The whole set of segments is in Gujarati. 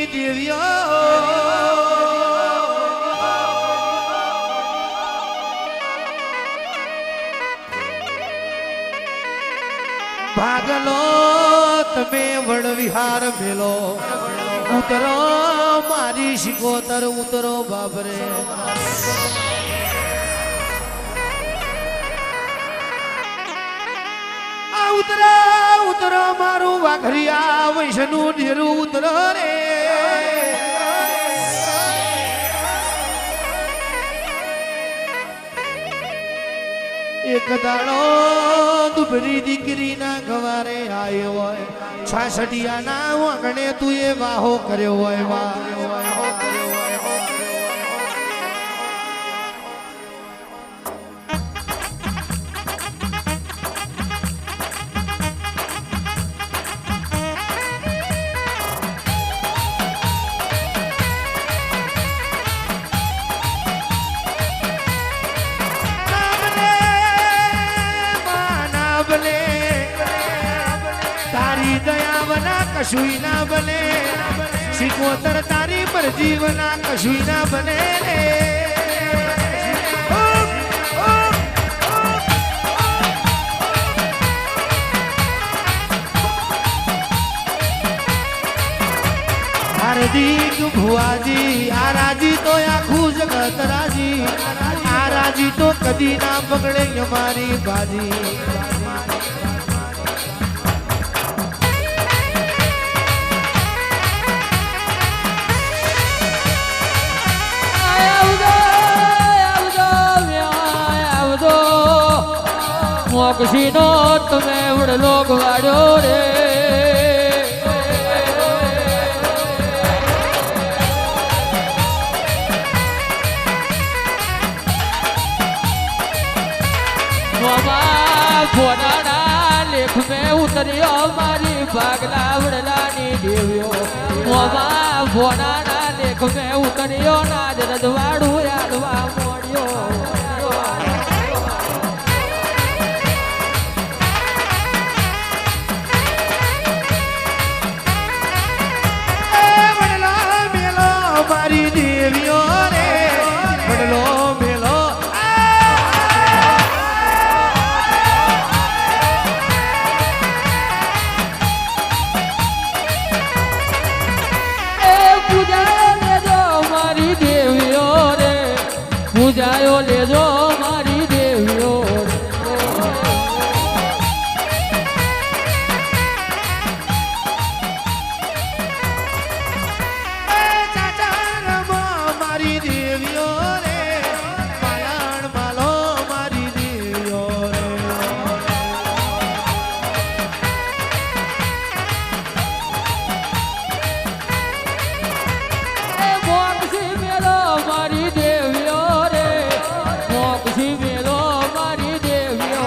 દેવીઓ ભાગલો તમે વડવિહાર મેલો ઉતરો મારી શિકોતર ઉતરો બાબરે ઉતરો ઉતરો મારું વાઘરિયા વૈષ્ણુ ડેરું ઉતરો રે એક દાડો દુબરી દીકરીના ગવારે આવ્યો હોય છાસઠિયાના વાગણે તું એ વાહો કર્યો હોય વાહો કર્યો હોય તારી દયાવના કશુઈ ના બને શિકોતર તારી પર જીવના કશુઈ ના બને રે હાર્દિક ભુવાજી આ રાજી તો આખું જગત રાજી આ રાજી તો કદી ના પકડે અમારી બાજી મોક્ષીનો તમે વડલો ગવાડ્યો રે ભોનાના લેખ મેં ઉતર્યો મારી ભાગલા વડલાની દેવ્યો ભોનાના લેખ મેં ઉતર્યો નાદ રજવાડું યાદવા મોડ્યો મારી દેવીઓ રે બદલો મેલો પૂજાયો લેજો મારી દેવીઓ રે પૂજાયો લેજો મારી દેવીઓ મારી દેવીઓ રે પાલણ માલો મારી દેવીઓ રે મોક્ષી મેલો મારી દેવીઓ રે મોક્ષી મેલો મારી દેવીઓ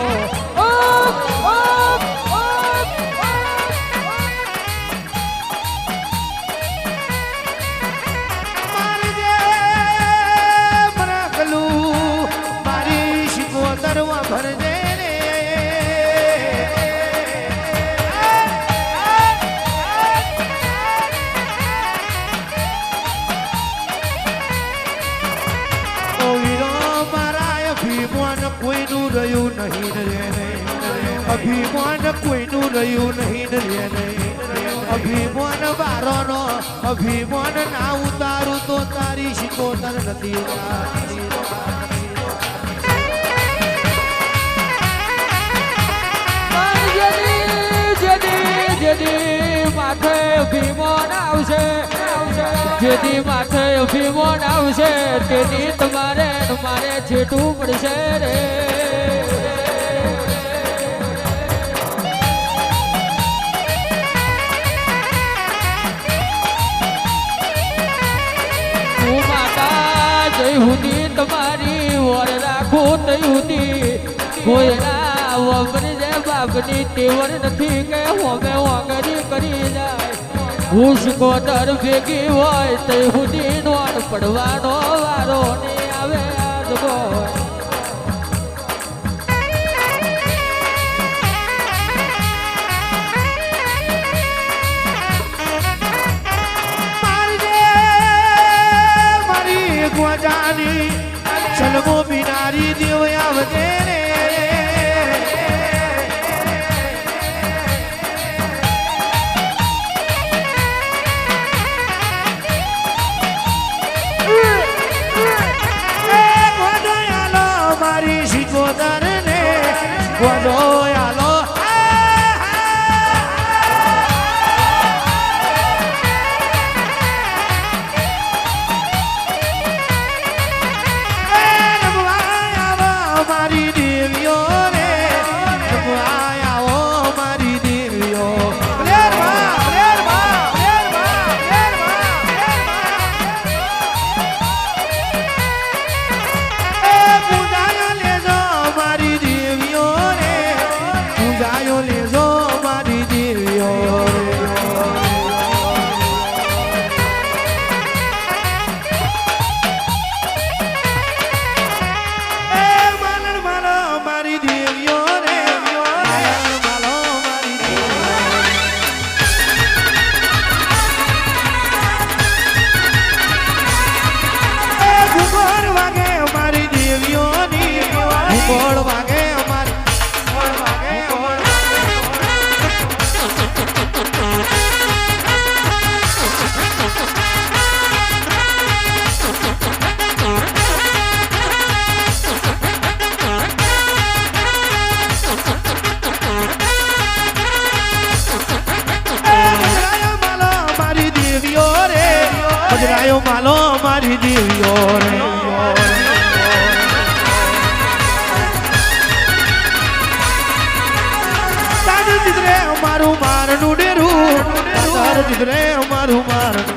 મારી શિકોતરવા ભરજે રે મારા અભિમાન કોઈનું રહ્યું નહીં રે અભિમાન કોઈનું રહ્યું નહીં રે અભિમાન વારોનો અભિમાન ના ઉતારું તો તારી શિકોતર નથી માથે અભિમાન આવશે જેથી માથે અભિમાન આવશે તેથી તમારે મારે છેટું પડશે રે હું માતા જય હુદી તમારી વર રાખું તઈ હુદી કોઈના વગર જે બાપની તેવર નથી કે હોમે વાંગરી કરી જાય હું શિકોતર ભેગી હોય તે હુદી નોટ પડવાનો વારો ને આવે આજગો મારી માની સલમો બિનારી દેવ આવજે રે મારી શિકોતર ને ગોડો આલો મારી દેવીઓ રે આવો મારી દેવીઓ પૂજાયો લેજો મારી દેવીઓ રે પૂજાયો લેજો મારી દેવીઓ મારી દેવીઓ રે માલો મારી ઘુમર વાગે મારી દેવીઓની ઘુમર વાગે બજરાયો માલો મારી દેવીઓ રે તાર દીકરે મારું મારનું ડેરું તાર દીકરે મારું મારનું